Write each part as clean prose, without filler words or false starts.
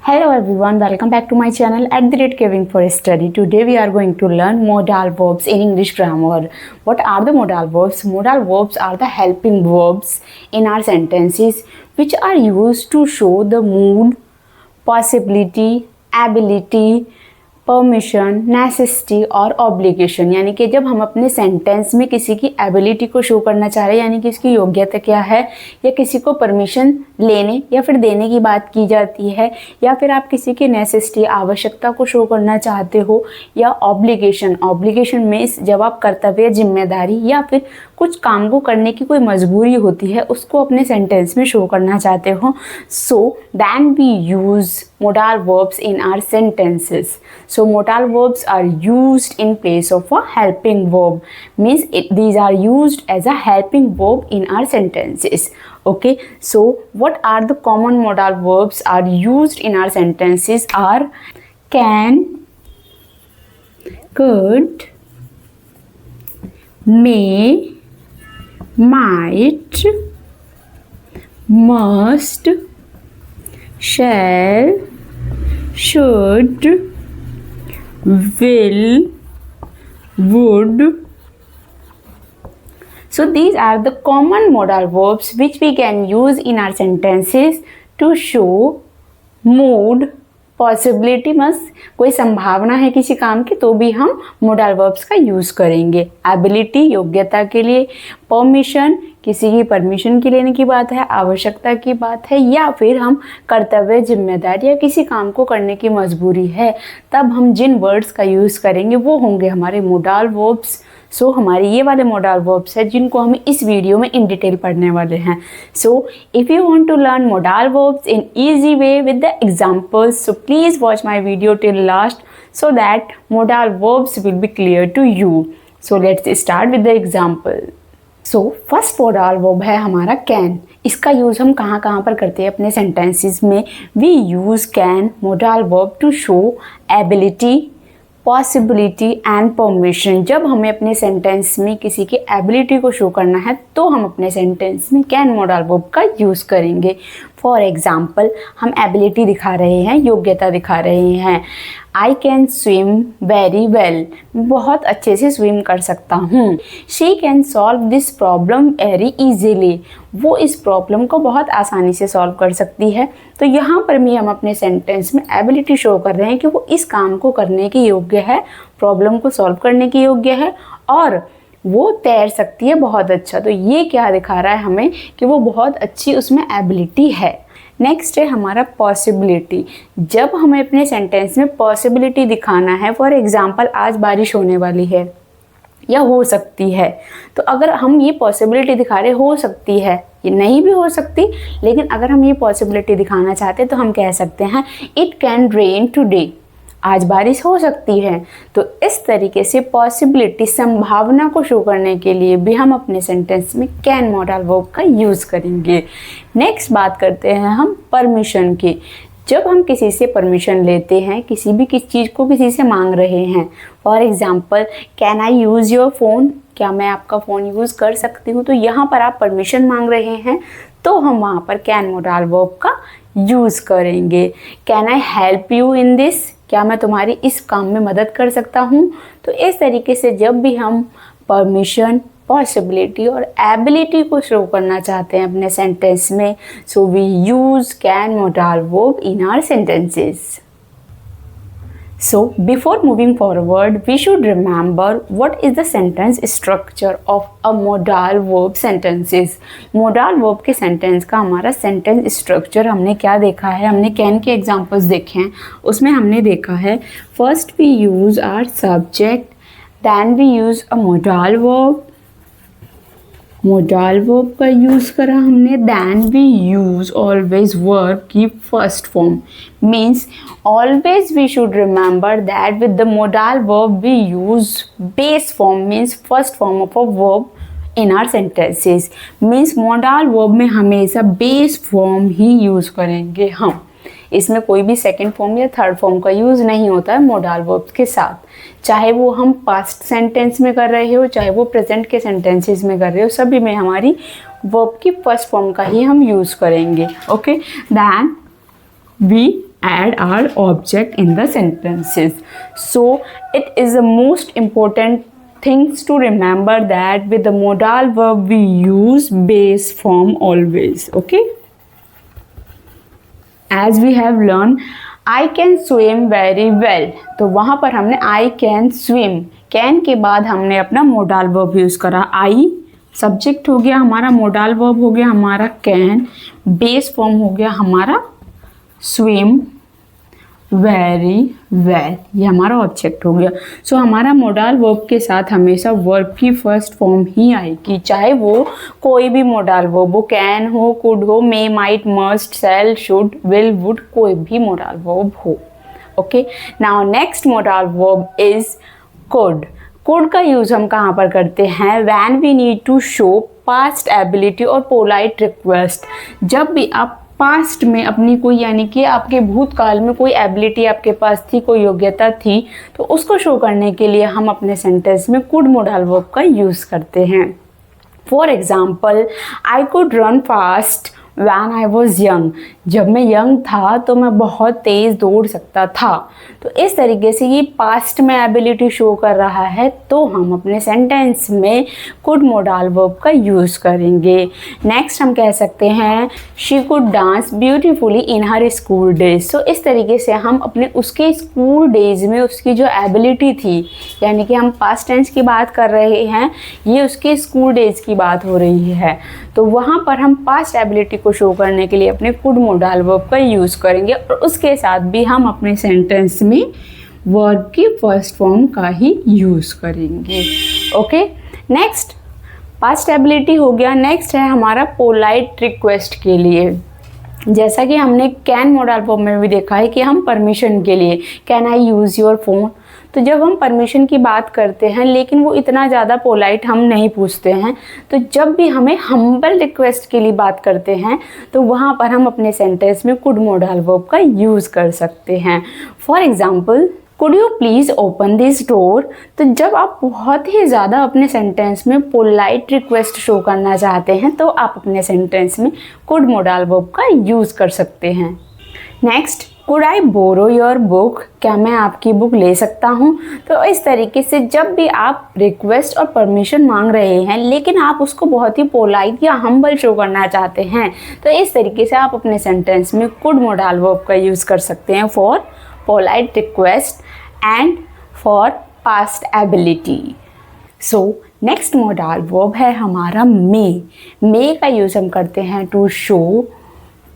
Hello everyone, welcome back to my channel @Caving for Study. Today we are going to learn modal verbs in English grammar. What are the modal verbs? Modal verbs are the helping verbs in our sentences which are used to show the mood, possibility, ability, permission, necessity और obligation. यानी कि जब हम अपने sentence में किसी की ability को शो करना चाह रहे हैं, यानी कि इसकी योग्यता क्या है, या किसी को परमिशन लेने या फिर देने की बात की जाती है, या फिर आप किसी की नेसेसिटी आवश्यकता को शो करना चाहते हो, या ऑब्लिगेशन में जब आप कर्तव्य, जिम्मेदारी या फिर कुछ काम को करने की कोई मजबूरी होती है उसको अपने सेंटेंस में शो करना चाहते हो, so then we use modal verbs in our sentences. So modal verbs are used in place of a helping verb. Means these are used as a helping verb in our sentences. Okay, so what are the common modal verbs are used in our sentences are can, could, may, might, must, shall, should, will, would. So these are the common modal verbs which we can use in our sentences to show mood, possibility, मस कोई संभावना है किसी काम की तो भी हम मोडल वर्ब्स का यूज़ करेंगे। एबिलिटी, योग्यता के लिए, परमिशन, किसी की परमिशन की लेने की बात है, आवश्यकता की बात है, या फिर हम कर्तव्य, जिम्मेदारी या किसी काम को करने की मजबूरी है, तब हम जिन वर्ड्स का यूज़ करेंगे वो होंगे हमारे मोडल वर्ब्स। सो हमारे ये वाले मोडल वर्ब्स हैं जिनको हम इस वीडियो में इन डिटेल पढ़ने वाले हैं। So if you want to learn modal verbs in easy way with the examples, so please watch my video till last so that modal verbs will be clear to you. So let's start with the example. So first modal verb है हमारा can. इसका use हम कहाँ कहाँ पर करते हैं अपने sentences में? We use can modal verb to show ability, possibility and permission. जब हमें अपने सेंटेंस में किसी की एबिलिटी को शो करना है तो हम अपने सेंटेंस में कैन मोडल वर्ब का यूज़ करेंगे। फॉर एग्जाम्पल, हम एबिलिटी दिखा रहे हैं, योग्यता दिखा रहे हैं। I can swim very well, बहुत अच्छे से स्विम कर सकता हूँ। She can solve this problem very easily, वो इस प्रॉब्लम को बहुत आसानी से सॉल्व कर सकती है। तो यहाँ पर भी हम अपने सेंटेंस में एबिलिटी शो कर रहे हैं कि वो इस काम को करने के योग्य है, प्रॉब्लम को सॉल्व करने के योग्य है और वो तैर सकती है बहुत अच्छा। तो ये क्या दिखा रहा है हमें कि वो बहुत अच्छी उसमें एबिलिटी है। नेक्स्ट है हमारा पॉसिबिलिटी। जब हमें अपने सेंटेंस में पॉसिबिलिटी दिखाना है, फॉर एग्जांपल आज बारिश होने वाली है या हो सकती है, तो अगर हम ये पॉसिबिलिटी दिखा रहे हो सकती है, ये नहीं भी हो सकती, लेकिन अगर हम ये पॉसिबिलिटी दिखाना चाहते हैं तो हम कह सकते हैं इट कैन रेन टुडे, आज बारिश हो सकती है। तो इस तरीके से पॉसिबिलिटी, संभावना को शो करने के लिए भी हम अपने सेंटेंस में कैन मॉडल वर्ब का यूज़ करेंगे। नेक्स्ट बात करते हैं हम परमिशन की। जब हम किसी से परमिशन लेते हैं, किसी भी किस चीज़ को किसी से मांग रहे हैं, for example can I use your phone, क्या मैं आपका फ़ोन यूज़ कर सकती हूँ, तो यहाँ पर आप परमिशन मांग रहे हैं तो हम वहाँ पर कैन मॉडल वर्ब का यूज़ करेंगे। Can I help you in this, क्या मैं तुम्हारी इस काम में मदद कर सकता हूँ। तो इस तरीके से जब भी हम परमिशन, पॉसिबिलिटी और एबिलिटी को शो करना चाहते हैं अपने सेंटेंस में, so we use can modal verb in our sentences. So before moving forward, we should remember what is the sentence structure of a modal verb sentences. Modal verb के sentence का हमारा sentence structure हमने क्या देखा है? हमने can के examples देखे हैं, उसमें हमने देखा है first we use our subject, then we use a modal verb, modal verb का यूज़ करा हमने, then we use always verb की first form. Means always we should remember that with the modal verb we use base form, means first form of a verb in our sentences. Means modal verb में हमेशा base form ही use करेंगे हम, इसमें कोई भी second form या third form का use नहीं होता है मोडल वर्ब्स के साथ। चाहे वो हम पास्ट सेंटेंस में कर रहे हो, चाहे वो प्रेजेंट के सेंटेंसेस में कर रहे हो, सभी में हमारी वर्ब की फर्स्ट फॉर्म का ही हम यूज़ करेंगे। Okay, then we add our object in the sentences. So it is the most important things to remember that with the modal verb we use base form always. Okay, as we have learned I can swim very well, तो वहाँ पर हमने I can swim, can के बाद हमने अपना modal verb use करा. I subject हो गया हमारा, modal verb हो गया हमारा can, base form हो गया हमारा swim very well, ये हमारा ऑब्जेक्ट हो गया. सो हमारा मोडाल वर्ब के साथ हमेशा वर्ब की फर्स्ट फॉर्म ही आएगी, चाहे वो कोई भी मोडाल वर्ब हो, कैन हो, कुड हो, may, might, must, shall, should, will, would, कोई भी मोडाल वर्ब हो. Okay, now next modal verb is could. Could का यूज़ हम कहाँ पर करते हैं? When we need to show past ability और पोलाइट रिक्वेस्ट. जब भी आप पास्ट में अपनी कोई, यानी कि आपके भूतकाल में कोई एबिलिटी आपके पास थी, कोई योग्यता थी, तो उसको शो करने के लिए हम अपने सेंटेंस में कुड मोडाल वर्ब का यूज़ करते हैं. For example, I could run fast when I was young. जब मैं यंग था तो मैं बहुत तेज़ दौड़ सकता था. तो इस तरीके से ये पास्ट में एबिलिटी शो कर रहा है, तो हम अपने सेंटेंस में कुड मोडाल वर्ब का यूज़ करेंगे. नेक्स्ट हम कह सकते हैं she could dance beautifully in her school days. तो इस तरीके से हम अपने उसके स्कूल डेज में उसकी जो एबिलिटी थी, यानी कि हम पास्ट टेंस की बात कर रहे हैं, ये उसके स्कूल डेज की बात हो रही है, तो वहाँ पर हम पास्ट एबिलिटी को शो करने के लिए अपने कुड मोडाल वर्ब का यूज़ करेंगे, और उसके साथ भी हम अपने सेंटेंस में वर्ब की फर्स्ट फॉर्म का ही यूज़ करेंगे. ओके, नेक्स्ट पास्ट एबिलिटी हो गया. नेक्स्ट है हमारा पोलाइट रिक्वेस्ट के लिए. जैसा कि हमने कैन मोडाल वर्ब में भी देखा है कि हम परमिशन के लिए can I use your phone, तो जब हम परमिशन की बात करते हैं लेकिन वो इतना ज़्यादा पोलाइट हम नहीं पूछते हैं, तो जब भी हमें हम्बल रिक्वेस्ट के लिए बात करते हैं तो वहाँ पर हम अपने सेंटेंस में कुड मोडाल वर्ब का यूज़ कर सकते हैं. For example, could you please open this door. तो जब आप बहुत ही ज़्यादा अपने सेंटेंस में पोलाइट रिक्वेस्ट शो करना चाहते हैं तो आप अपने सेंटेंस में कुड मोडाल वर्ब का यूज़ कर सकते हैं. Next, could I borrow your book. क्या मैं आपकी बुक ले सकता हूँ. तो इस तरीके से जब भी आप रिक्वेस्ट और परमिशन मांग रहे हैं लेकिन आप उसको बहुत ही पोलाइट या हम्बल शो करना चाहते हैं, तो इस तरीके से आप अपने सेंटेंस में कुड मोडाल वर्ब का यूज़ कर सकते हैं for polite request and for past ability. So next modal verb है हमारा मे. मे का यूज़ हम करते हैं to show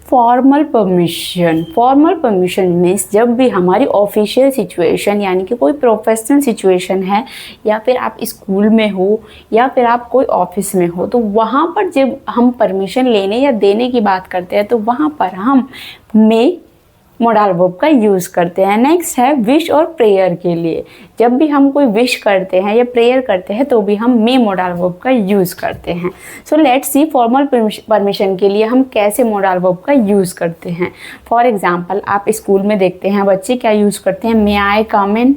formal permission. Formal permission means जब भी हमारी ऑफिशियल सिचुएशन, यानी कि कोई प्रोफेशनल सिचुएशन है, या फिर आप स्कूल में हो या फिर आप कोई ऑफिस में हो, तो वहाँ पर जब हम परमिशन लेने या देने की बात करते हैं तो वहाँ पर हम मे मोडाल वर्ब का यूज़ करते हैं. नेक्स्ट है विश और प्रेयर के लिए. जब भी हम कोई विश करते हैं या प्रेयर करते हैं तो भी हम मे मोडाल वर्ब का यूज़ करते हैं. So let's see formal permission के लिए हम कैसे मोडाल वर्ब का यूज़ करते हैं. फॉर एग्जांपल, आप स्कूल में देखते हैं बच्चे क्या यूज़ करते हैं, मे आई कम इन.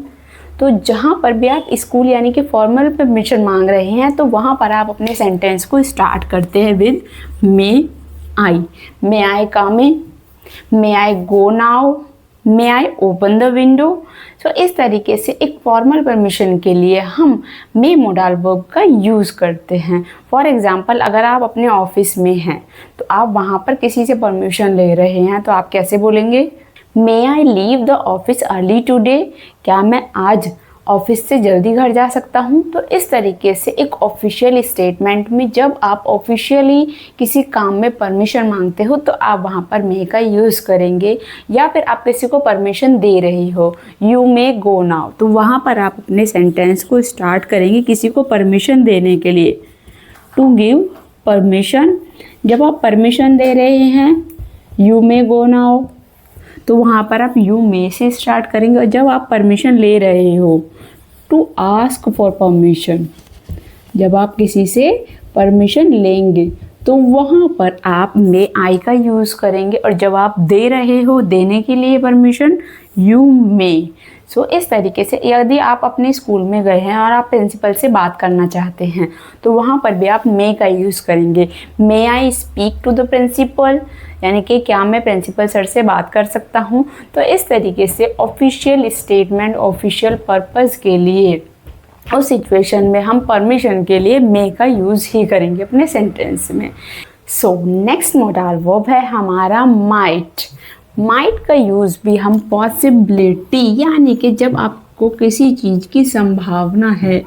तो जहाँ पर भी आप स्कूल यानी कि फॉर्मल परमिशन मांग रहे हैं तो वहाँ पर आप अपने सेंटेंस को स्टार्ट करते हैं with may I come in, may I go now, may I open the window. So इस तरीके से एक फॉर्मल परमिशन के लिए हम मे मोडाल वर्ब का यूज़ करते हैं. फॉर एग्जांपल, अगर आप अपने ऑफिस में हैं तो आप वहाँ पर किसी से परमिशन ले रहे हैं तो आप कैसे बोलेंगे, may I leave the office early today. क्या मैं आज ऑफिस से जल्दी घर जा सकता हूँ. तो इस तरीके से एक ऑफिशियल स्टेटमेंट में जब आप ऑफिशियली किसी काम में परमिशन मांगते हो तो आप वहाँ पर मे का यूज़ करेंगे. या फिर आप किसी को परमिशन दे रही हो, यू मे गो नाउ, तो वहाँ पर आप अपने सेंटेंस को स्टार्ट करेंगे किसी को परमिशन देने के लिए, टू गिव परमिशन. जब आप परमिशन दे रहे हैं यू मे गो नाउ, तो वहाँ पर आप यू मे से स्टार्ट करेंगे. और जब आप परमिशन ले रहे हो, टू आस्क फॉर परमिशन, जब आप किसी से परमिशन लेंगे तो वहाँ पर आप मे आई का यूज़ करेंगे. और जब आप दे रहे हो, देने के लिए परमिशन, यू मे. सो इस तरीके से यदि आप अपने स्कूल में गए हैं और आप प्रिंसिपल से बात करना चाहते हैं तो वहाँ पर भी आप मे का यूज़ करेंगे. May I speak to the principal. यानी कि क्या मैं प्रिंसिपल सर से बात कर सकता हूँ। तो इस तरीके से ऑफिशियल स्टेटमेंट, ऑफिशियल पर्पस के लिए उस सिचुएशन में हम परमिशन के लिए मे का यूज़ ही करेंगे अपने सेंटेंस में। सो नेक्स्ट मोडाल वर्ब है हमारा माइट। माइट का यूज़ भी हम पॉसिबिलिटी, यानी कि जब आपको किसी चीज़ की संभावना है,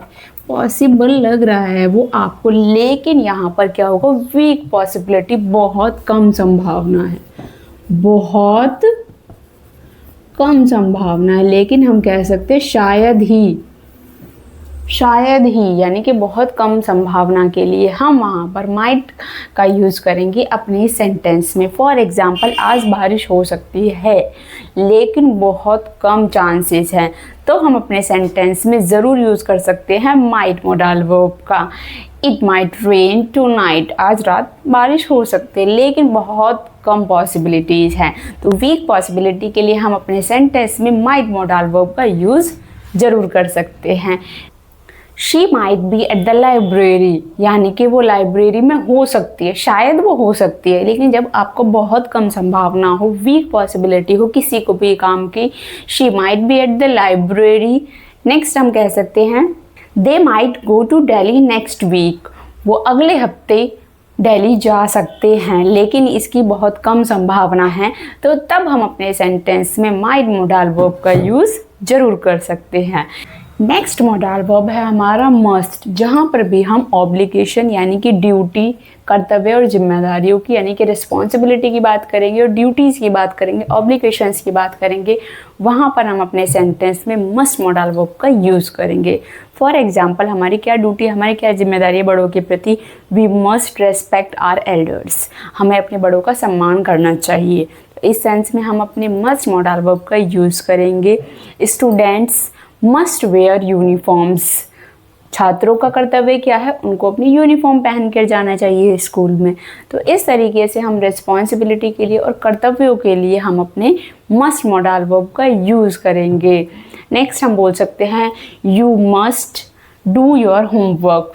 पॉसिबल लग रहा है वो आपको, लेकिन यहाँ पर क्या होगा, वीक पॉसिबिलिटी, बहुत कम संभावना है, बहुत कम संभावना है, लेकिन हम कह सकते हैं शायद ही, शायद ही, यानी कि बहुत कम संभावना के लिए हम वहाँ पर माइट का यूज़ करेंगे अपने सेंटेंस में। फॉर एग्ज़ाम्पल, आज बारिश हो सकती है लेकिन बहुत कम चांसेस हैं, तो हम अपने सेंटेंस में ज़रूर यूज़ कर सकते हैं माइट मोडाल वर्ब का। इट माइट रेन टुनाइट, आज रात बारिश हो सकती है लेकिन बहुत कम पॉसिबिलिटीज़ हैं। तो वीक पॉसिबिलिटी के लिए हम अपने सेंटेंस में माइट मोडाल वर्ब का यूज़ ज़रूर कर सकते हैं। She might be at the library, यानी कि वो लाइब्रेरी में हो सकती है, शायद वो हो सकती है, लेकिन जब आपको बहुत कम संभावना हो, वीक पॉसिबिलिटी हो किसी को भी काम की, she might be at the library. Next हम कह सकते हैं they might go to Delhi next week, वो अगले हफ्ते दिल्ली जा सकते हैं लेकिन इसकी बहुत कम संभावना है। तो तब हम अपने सेंटेंस में माइट मोडाल वर्ब का यूज़ ज़रूर कर सकते हैं। नेक्स्ट मोडाल वर्ब है हमारा मस्ट, जहाँ पर भी हम ऑब्लिगेशन यानी कि ड्यूटी, कर्तव्य और जिम्मेदारियों की यानी कि रिस्पॉन्सिबिलिटी की बात करेंगे और ड्यूटीज़ की बात करेंगे, ऑब्लिगेशंस की बात करेंगे, वहाँ पर हम अपने सेंटेंस में मस्ट मोडाल वर्ब का यूज़ करेंगे। फॉर एग्जाम्पल, हमारी क्या ड्यूटी, हमारी क्या जिम्मेदारी है बड़ों के प्रति, we must respect our elders, हमें अपने बड़ों का सम्मान करना चाहिए। तो इस सेंस में हम अपने मस्ट मोडाल वर्ब का यूज़ करेंगे। स्टूडेंट्स मस्ट वेयर यूनिफॉर्म्स, छात्रों का कर्तव्य क्या है, उनको अपनी यूनिफॉर्म पहन कर जाना चाहिए स्कूल में। तो इस तरीके से हम रिस्पॉन्सिबिलिटी के लिए और कर्तव्यों के लिए हम अपने मस्ट मोडाल वर्ब का यूज़ करेंगे। नेक्स्ट हम बोल सकते हैं you must do your homework,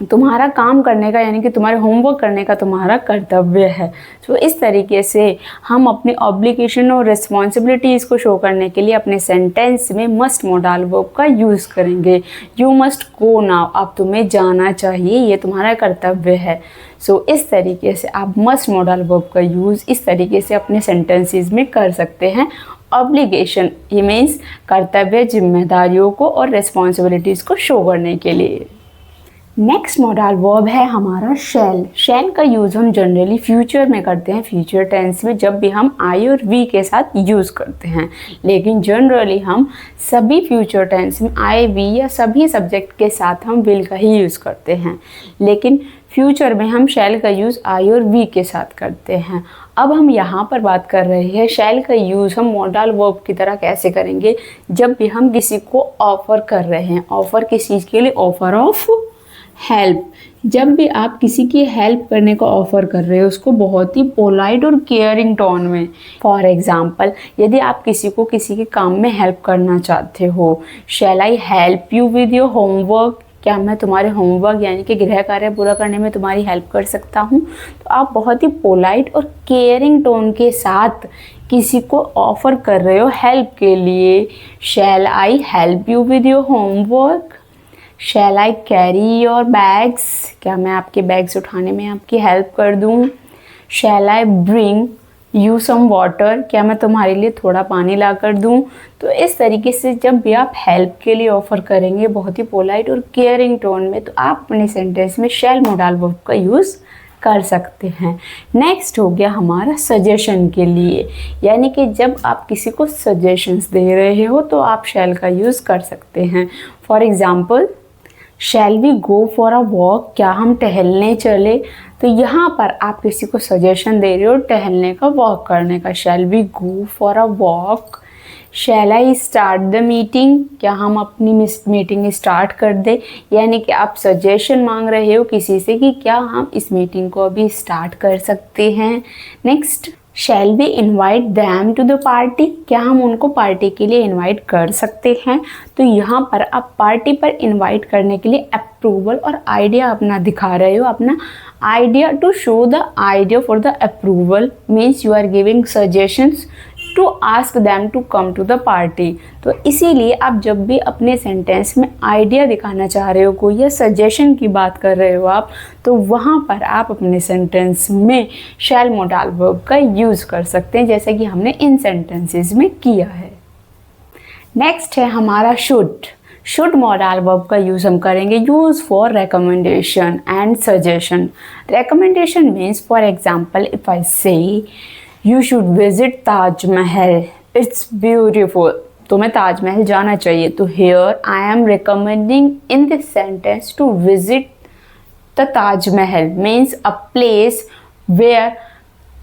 तुम्हारा काम करने का यानी कि तुम्हारे होमवर्क करने का तुम्हारा कर्तव्य है। तो इस तरीके से हम अपनी ऑब्लिगेशन और रिस्पॉन्सिबिलिटीज़ को शो करने के लिए अपने सेंटेंस में मस्ट मोडाल वर्ब का यूज़ करेंगे। यू मस्ट गो नाउ, अब तुम्हें जाना चाहिए, ये तुम्हारा कर्तव्य है। सो इस तरीके से आप मस्ट मोडाल वर्ब का यूज़ इस तरीके से अपने सेंटेंसेस में कर सकते हैं। ऑब्लिगेशन ये मीन्स कर्तव्य, जिम्मेदारियों को और रिस्पॉन्सिबिलिटीज़ को शो करने के लिए। नेक्स्ट मोडाल वर्ब है हमारा शैल। शैल का यूज़ हम जनरली फ्यूचर में करते हैं, फ्यूचर टेंस में, जब भी हम आई और वी के साथ यूज़ करते हैं। लेकिन जनरली हम सभी फ्यूचर टेंस में आई, वी या सभी सब्जेक्ट के साथ हम विल का ही यूज़ करते हैं। लेकिन फ्यूचर में हम शैल का यूज़ आई और वी के साथ करते हैं। अब हम यहाँ पर बात कर रहे हैं शैल का यूज़ हम मोडाल वर्ब की तरह कैसे करेंगे, जब भी हम किसी को ऑफ़र कर रहे हैं। ऑफ़र किस चीज़ के लिए, ऑफ़र ऑफ हेल्प। जब भी आप किसी की हेल्प करने का ऑफ़र कर रहे हो उसको बहुत ही पोलाइट और केयरिंग टोन में। फॉर एग्ज़ाम्पल, यदि आप किसी को किसी के काम में हेल्प करना चाहते हो, shall I help you with your homework, क्या मैं तुम्हारे होमवर्क यानी कि गृह कार्य पूरा करने में तुम्हारी हेल्प कर सकता हूँ। तो आप बहुत ही पोलाइट और केयरिंग टोन के साथ किसी को ऑफ़र कर रहे हो हेल्प के लिए। Shall I help you with your homework, shall I carry your bags, क्या मैं आपके बैग्स उठाने में आपकी हेल्प कर दूँ। Shall I bring you some water, क्या मैं तुम्हारे लिए थोड़ा पानी ला कर दूँ। तो इस तरीके से जब भी आप हेल्प के लिए ऑफ़र करेंगे बहुत ही पोलाइट और केयरिंग टोन में, तो आप अपने सेंटेंस में शैल मोडाल वर्ब का यूज़ कर सकते हैं। नेक्स्ट हो गया हमारा सजेशन के लिए, यानी कि जब आप किसी को सजेशंस दे रहे हो तो आप शैल का यूज़ कर सकते हैं। For example, shall we go for a walk, क्या हम टहलने चले। तो यहाँ पर आप किसी को सजेशन दे रहे हो टहलने का, वॉक करने का। Shall we go for a walk. Shall I start the meeting, क्या हम अपनी मीटिंग स्टार्ट कर दें, यानी कि आप सजेशन मांग रहे हो किसी से कि क्या हम इस मीटिंग को अभी स्टार्ट कर सकते हैं। Next, shall we invite them to the party, क्या हम उनको पार्टी के लिए इन्वाइट कर सकते हैं। तो यहाँ पर आप पार्टी पर इन्वाइट करने के लिए अप्रूवल और आइडिया अपना दिखा रहे हो, अपना idea to show the idea for the approval means you are giving suggestions to ask them to come to the party. तो इसीलिए आप जब भी अपने सेंटेंस में आइडिया दिखाना चाह रहे हो कोई या सजेशन की बात कर रहे हो आप, तो वहाँ पर आप अपने सेंटेंस में शैल मोडाल वर्ब का यूज़ कर सकते हैं, जैसे कि हमने इन सेंटेंसेस में किया है। नेक्स्ट है हमारा शुड मोडाल वर्ब का यूज़ हम करेंगे use for recommendation and suggestion. Recommendation means for example if I say you should visit Taj Mahal, it's beautiful, तुम्हें ताजमहल जाना चाहिए। तो here I am recommending in this sentence to visit the Taj Mahal means a place where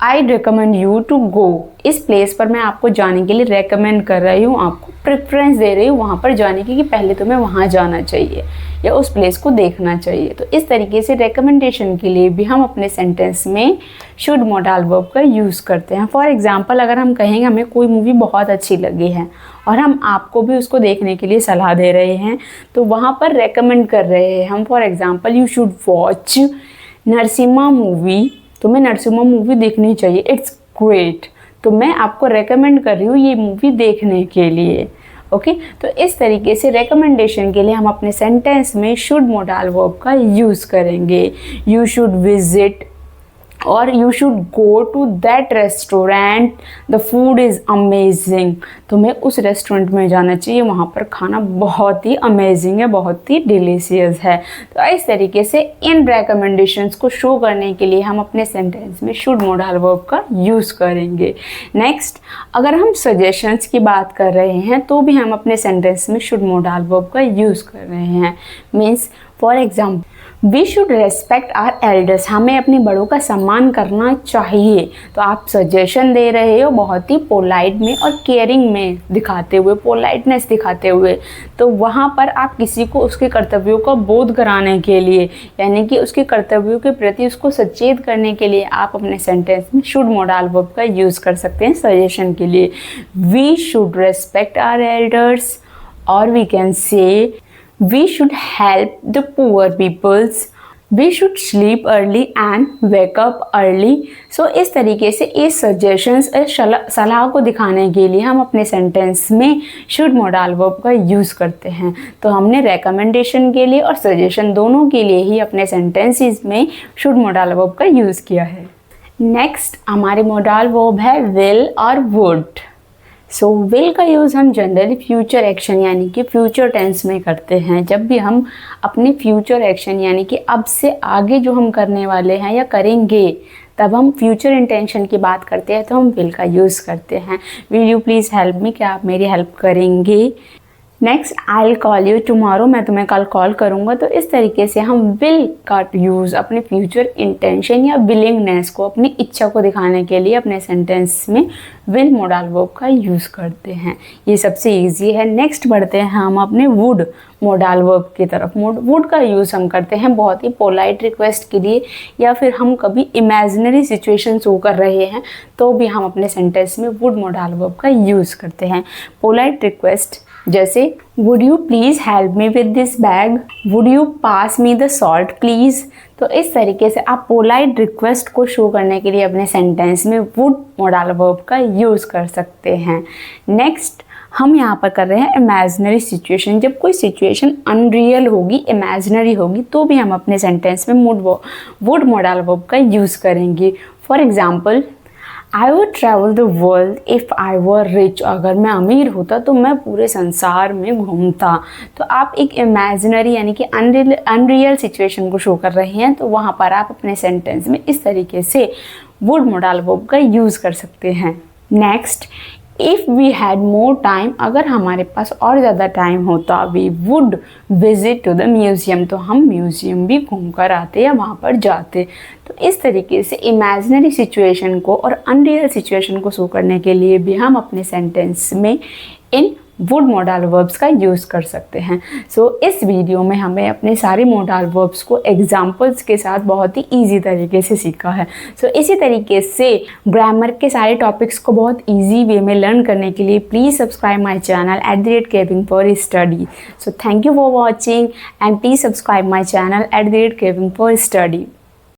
I recommend you to go. इस place पर मैं आपको जाने के लिए रेकमेंड कर रही हूँ, आपको प्रेफरेंस दे रही हूँ वहाँ पर जाने की कि पहले तुम्हें वहाँ जाना चाहिए या उस प्लेस को देखना चाहिए। तो इस तरीके से रेकमेंडेशन के लिए भी हम अपने सेंटेंस में शुड मोडाल वर्ब का यूज़ करते हैं। फॉर एग्जाम्पल अगर हम कहेंगे हमें कोई मूवी बहुत अच्छी लगी है और हम आपको भी उसको देखने के लिए सलाह दे रहे हैं, तो वहाँ पर रेकमेंड कर रहे हैं हम। For example you should watch Narasimha movie, तुम्हें नरसिम्हा मूवी देखनी चाहिए, इट्स ग्रेट। तो मैं आपको रेकमेंड कर रही हूँ ये मूवी देखने के लिए। ओके तो इस तरीके से रेकमेंडेशन के लिए हम अपने सेंटेंस में शुड मोडाल वर्ब का यूज़ करेंगे। यू शुड विजिट और you should go to that restaurant, the food is amazing, तुम्हें उस रेस्टोरेंट में जाना चाहिए, वहाँ पर खाना बहुत ही अमेजिंग है, बहुत ही डिलीशियस है। तो इस तरीके से इन रेकमेंडेशंस को शो करने के लिए हम अपने सेंटेंस में शुड मोडाल वर्ब का यूज़ करेंगे। नेक्स्ट अगर हम सजेशंस की बात कर रहे हैं तो भी हम अपने सेंटेंस में शुड मोडाल वर्ब का यूज़ कर रहे हैं। Means for example we should respect our elders, हमें अपने बड़ों का सम्मान करना चाहिए। तो आप सजेशन दे रहे हो बहुत ही पोलाइट में और केयरिंग में दिखाते हुए, पोलाइटनेस दिखाते हुए। तो वहाँ पर आप किसी को उसके कर्तव्यों का बोध कराने के लिए, यानी कि उसके कर्तव्यों के प्रति उसको सचेत करने के लिए आप अपने सेंटेंस में शुड मोडाल वर्ब का यूज़ कर सकते हैं सजेशन के लिए। We should respect our elders और we can say we should help the poor peoples, we should sleep early and wake up early। so इस तरीके से इस सजेशंस सलाह को दिखाने के लिए हम अपने सेंटेंस में शुड मोडाल वर्ब का यूज़ करते हैं। तो हमने रेकमेंडेशन के लिए और सजेशन दोनों के लिए ही अपने सेंटेंसेस में शुड मोडाल वर्ब का यूज़ किया है। नेक्स्ट हमारे मोडाल वर्ब है विल और वुड। सो विल का यूज़ हम जनरली फ्यूचर एक्शन यानी कि फ्यूचर टेंस में करते हैं। जब भी हम अपने फ्यूचर एक्शन यानी कि अब से आगे जो हम करने वाले हैं या करेंगे तब हम फ्यूचर इंटेंशन की बात करते हैं तो हम विल का यूज़ करते हैं। Will you please help me, क्या आप मेरी हेल्प करेंगे। Next I will call you tomorrow, मैं तुम्हें कल कॉल करूँगा। तो इस तरीके से हम विल का यूज़ अपने फ्यूचर इंटेंशन या विलिंगनेस को, अपनी इच्छा को दिखाने के लिए अपने सेंटेंस में विल मोडाल वर्ब का यूज़ करते हैं। ये सबसे इजी है। नेक्स्ट बढ़ते हैं हम अपने वुड मोडाल वर्ब की तरफ। वुड का यूज़ हम करते हैं बहुत ही पोलाइट रिक्वेस्ट के लिए, या फिर हम कभी इमेजिनरी सिचुएशन शो कर रहे हैं तो भी हम अपने सेंटेंस में वुड मोडाल वर्ब का यूज़ करते हैं। पोलाइट रिक्वेस्ट जैसे would you please help me with this bag, would you pass me the salt please. तो इस तरीके से आप पोलाइट रिक्वेस्ट को शो करने के लिए अपने सेंटेंस में वुड मोडाल वर्ब का यूज़ कर सकते हैं। नेक्स्ट हम यहाँ पर कर रहे हैं इमेजिनरी सिचुएशन। जब कोई सिचुएशन अनरियल होगी, इमेजिनरी होगी, तो भी हम अपने सेंटेंस में वुड मोडाल वर्ब का यूज़ करेंगे। For example I would travel the world if I were rich, अगर मैं अमीर होता तो मैं पूरे संसार में घूमता। तो आप एक इमेजिनरी यानी कि अनरियल सिचुएशन को शो कर रहे हैं, तो वहाँ पर आप अपने सेंटेंस में इस तरीके से वुड मोडाल वर्ब का यूज़ कर सकते हैं। Next if we had more time, अगर हमारे पास और ज़्यादा टाइम होता, we would visit to the museum, तो हम म्यूज़ियम भी घूम कर आते या वहाँ पर जाते। तो इस तरीके से इमेजिनरी सिचुएशन को और अनरियल सिचुएशन को शो करने के लिए भी हम अपने सेंटेंस में इन वुड मॉडल वर्ब्स का यूज़ कर सकते हैं। सो इस वीडियो में हमें अपने सारे मॉडल वर्ब्स को एग्जाम्पल्स के साथ बहुत ही ईजी तरीके से सीखा है। सो इसी तरीके से ग्रामर के सारे टॉपिक्स को बहुत ईजी वे में लर्न करने के लिए please subscribe my channel @KevingForStudy। So thank you for watching and please subscribe my channel @KevingForStudy।